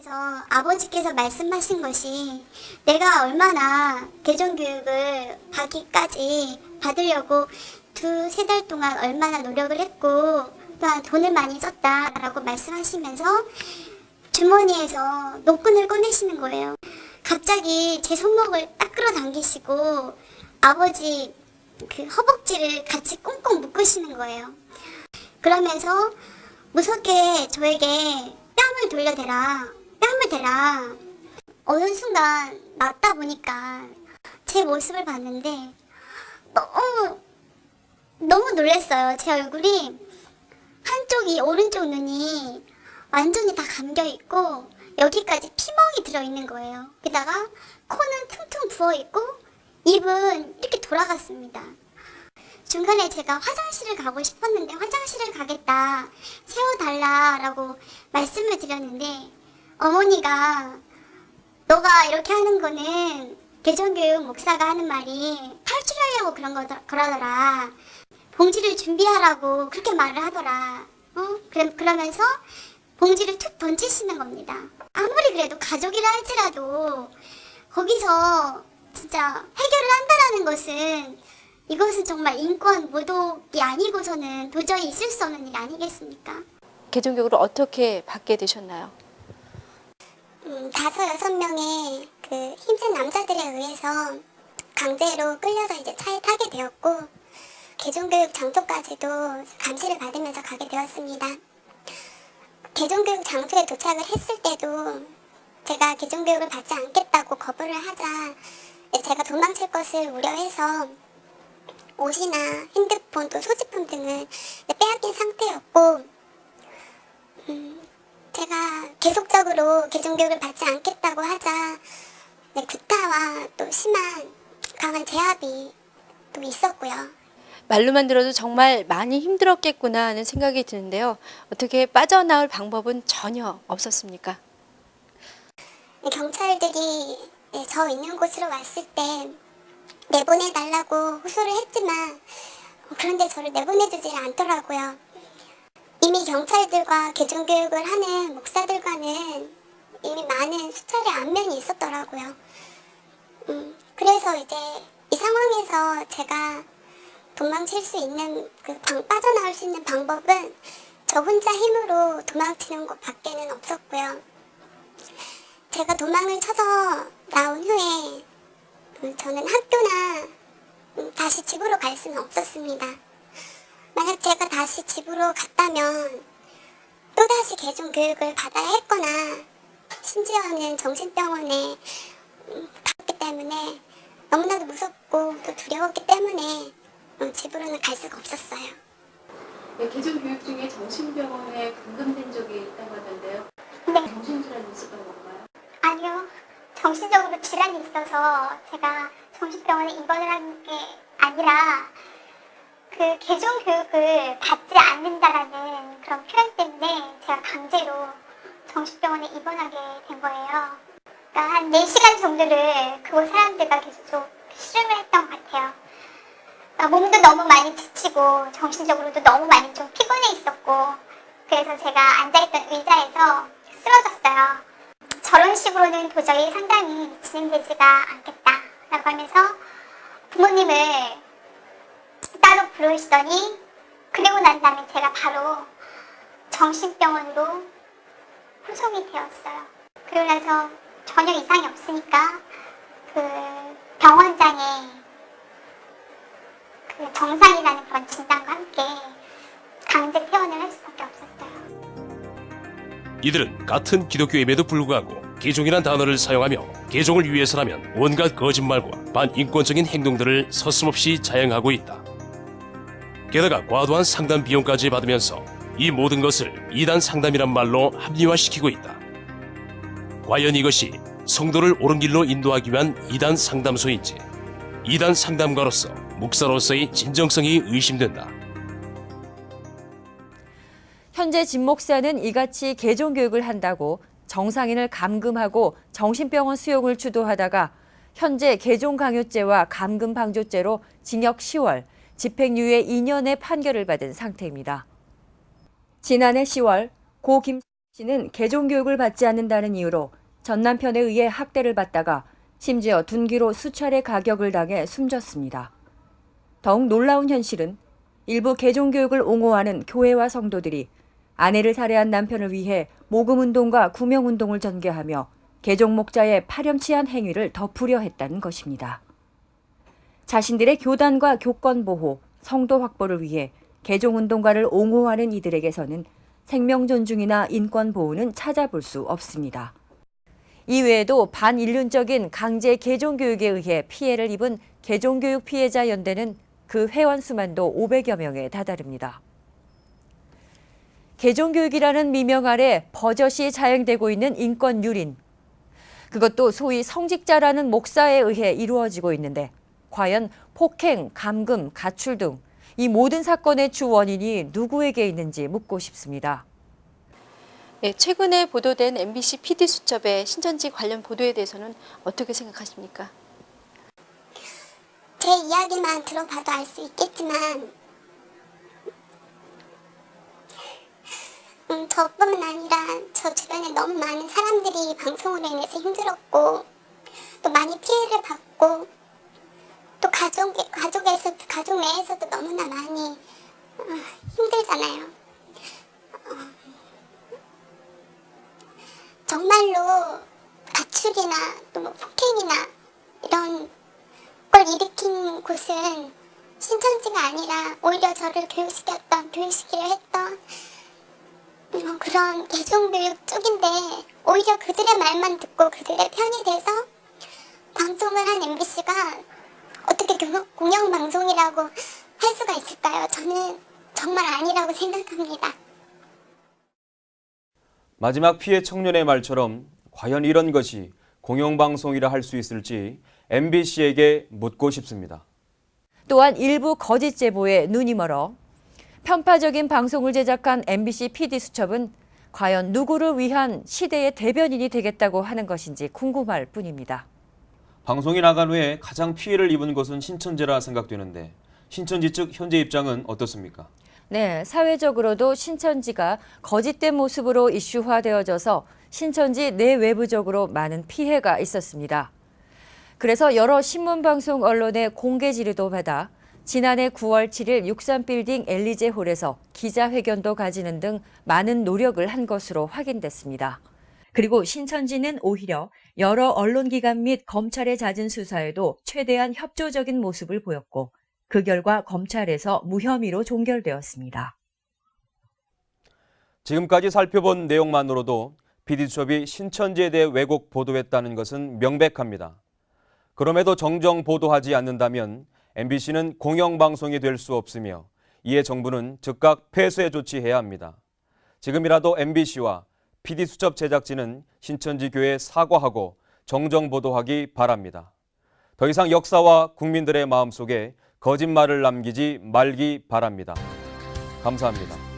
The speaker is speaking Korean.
통해서 아버지께서 말씀하신 것이 내가 얼마나 개종교육을 받으려고 2-3달 동안 얼마나 노력을 했고 또한 돈을 많이 썼다라고 말씀하시면서 주머니에서 노끈을 꺼내시는 거예요. 갑자기 제 손목을 딱 끌어당기시고 아버지 그 허벅지를 같이 꽁꽁 묶으시는 거예요. 그러면서 무섭게 저에게 뺨을 돌려대라, 뺨을 대라. 어느 순간 맞다 보니까 제 모습을 봤는데 너무 놀랐어요. 제 얼굴이 한쪽이 오른쪽 눈이 완전히 다 감겨있고 여기까지 피멍이 들어있는 거예요. 게다가 코는 퉁퉁 부어있고 입은 이렇게 돌아갔습니다. 중간에 제가 화장실을 가고 싶었는데 화장실을 가겠다, 세워달라라고 말씀을 드렸는데 어머니가 너가 이렇게 하는 거는 개종교육 목사가 하는 말이 탈출하려고 그러더라. 봉지를 준비하라고 그렇게 말을 하더라. 그러면서 봉지를 툭 던지시는 겁니다. 아무리 그래도 가족이라 할지라도 거기서 진짜 해결을 한다라는 것은 이것은 정말 인권 모독이 아니고서는 도저히 있을 수 없는 일 아니겠습니까? 개종교육을 어떻게 받게 되셨나요? 5-6명의 그 힘센 남자들에 의해서 강제로 끌려서 이제 차에 타게 되었고 개종교육 장소까지도 감시를 받으면서 가게 되었습니다. 개종교육 장소에 도착을 했을 때도 제가 개종교육을 받지 않겠다고 거부를 하자 제가 도망칠 것을 우려해서 옷이나 핸드폰 또 소지품 등을 빼앗긴 상태였고 제가 계속적으로 개종교육을 받지 않겠다고 하자 구타와 또 심한 강한 제압이 또 있었고요. 말로만 들어도 정말 많이 힘들었겠구나 하는 생각이 드는데요. 어떻게 빠져나올 방법은 전혀 없었습니까? 경찰들이 저 있는 곳으로 왔을 때 내보내달라고 호소를 했지만 그런데 저를 내보내주질 않더라고요. 이미 경찰들과 개종교육을 하는 목사들과는 이미 많은 수차례 안면이 있었더라고요. 그래서 이제 이 상황에서 제가 도망칠 수 있는 빠져나올 수 있는 방법은 저 혼자 힘으로 도망치는 것 밖에는 없었고요. 제가 도망을 쳐서 나온 후에 저는 학교나 다시 집으로 갈 수는 없었습니다. 만약 제가 다시 집으로 갔다면 또다시 개종교육을 받아야 했거나 심지어는 정신병원에 갔기 때문에 너무나도 무섭고 또 두려웠기 때문에 집으로는 갈 수가 없었어요. 개종교육 중에 정신병원에 감금된 적이 있다고 하던데요. 네. 정신질환이 있었던 건가요? 아니요. 정신적으로 질환이 있어서 제가 정신병원에 입원을 한 게 아니라 그 개종교육을 받지 않는다라는 그런 표현 때문에 제가 강제로 정신병원에 입원하게 된 거예요. 그러니까 한 4시간 정도를 그곳 사람들과 계속 실험을 했던 것 같아요. 그러니까 몸도 너무 많이 지치고 정신적으로도 너무 많이 좀 피곤해 있었고 그래서 제가 앉아있던 의자에서 쓰러졌어요. 저런 식으로는 도저히 상담이 진행되지가 않겠다라고 하면서 부모님을 따로 부르시더니 그리고 난 다음에 제가 바로 정신병원으로 후송이 되었어요. 그러고 나서 전혀 이상이 없으니까 그 병원장의 그 정상이라는 그런 진단과 함께 강제 퇴원을 할 수밖에 없었어요. 이들은 같은 기독교임에도 불구하고 개종이란 단어를 사용하며 개종을 위해서라면 온갖 거짓말과 반인권적인 행동들을 서슴없이 자행하고 있다. 게다가 과도한 상담 비용까지 받으면서 이 모든 것을 이단 상담이란 말로 합리화시키고 있다. 과연 이것이 성도를 옳은 길로 인도하기 위한 이단 상담소인지 이단 상담가로서 목사로서의 진정성이 의심된다. 현재 진 목사는 이같이 개종교육을 한다고 정상인을 감금하고 정신병원 수용을 주도하다가 현재 개종강요죄와 감금방조죄로 징역 10월, 집행유예 2년의 판결을 받은 상태입니다. 지난해 10월 고 김 씨는 개종교육을 받지 않는다는 이유로 전 남편에 의해 학대를 받다가 심지어 둔기로 수차례 가격을 당해 숨졌습니다. 더욱 놀라운 현실은 일부 개종교육을 옹호하는 교회와 성도들이 아내를 살해한 남편을 위해 모금운동과 구명운동을 전개하며 개종 목자의 파렴치한 행위를 덮으려 했다는 것입니다. 자신들의 교단과 교권 보호, 성도 확보를 위해 개종운동가를 옹호하는 이들에게서는 생명 존중이나 인권 보호는 찾아볼 수 없습니다. 이외에도 반인륜적인 강제 개종교육에 의해 피해를 입은 개종교육 피해자 연대는 그 회원 수만도 500여 명에 다다릅니다. 개종교육이라는 미명 아래 버젓이 자행되고 있는 인권 유린. 그것도 소위 성직자라는 목사에 의해 이루어지고 있는데 과연 폭행, 감금, 가출 등 이 모든 사건의 주 원인이 누구에게 있는지 묻고 싶습니다. 네, 최근에 보도된 MBC PD 수첩의 신천지 관련 보도에 대해서는 어떻게 생각하십니까? 제 이야기만 들어봐도 알 수 있겠지만 저뿐만 아니라 저 주변에 너무 많은 사람들이 방송으로 인해서 힘들었고 또 많이 피해를 받고 또 가족 내에서도 너무나 많이 힘들잖아요. 정말로 가출이나 또 뭐 폭행이나 이런 걸 일으킨 곳은 신천지가 아니라 오히려 저를 교육시키려 했던 그런 개종교육 쪽인데 오히려 그들의 말만 듣고 그들의 편이 돼서 방송을 한 MBC가 어떻게 공영방송이라고 할 수가 있을까요? 저는 정말 아니라고 생각합니다. 마지막 피해 청년의 말처럼 과연 이런 것이 공영방송이라 할 수 있을지 MBC에게 묻고 싶습니다. 또한 일부 거짓 제보에 눈이 멀어 편파적인 방송을 제작한 MBC PD 수첩은 과연 누구를 위한 시대의 대변인이 되겠다고 하는 것인지 궁금할 뿐입니다. 방송이 나간 후에 가장 피해를 입은 것은 신천지라 생각되는데 신천지 측 현재 입장은 어떻습니까? 네, 사회적으로도 신천지가 거짓된 모습으로 이슈화되어져서 신천지 내외부적으로 많은 피해가 있었습니다. 그래서 여러 신문방송 언론의 공개 질의도 받아 지난해 9월 7일 63빌딩 엘리제홀에서 기자회견도 가지는 등 많은 노력을 한 것으로 확인됐습니다. 그리고 신천지는 오히려 여러 언론기관 및 검찰의 잦은 수사에도 최대한 협조적인 모습을 보였고 그 결과 검찰에서 무혐의로 종결되었습니다. 지금까지 살펴본 내용만으로도 PD수첩이 신천지에 대해 왜곡 보도했다는 것은 명백합니다. 그럼에도 정정 보도하지 않는다면 MBC는 공영방송이 될 수 없으며 이에 정부는 즉각 폐쇄 조치해야 합니다. 지금이라도 MBC와 PD수첩 제작진은 신천지 교회에 사과하고 정정 보도하기 바랍니다. 더 이상 역사와 국민들의 마음속에 거짓말을 남기지 말기 바랍니다. 감사합니다.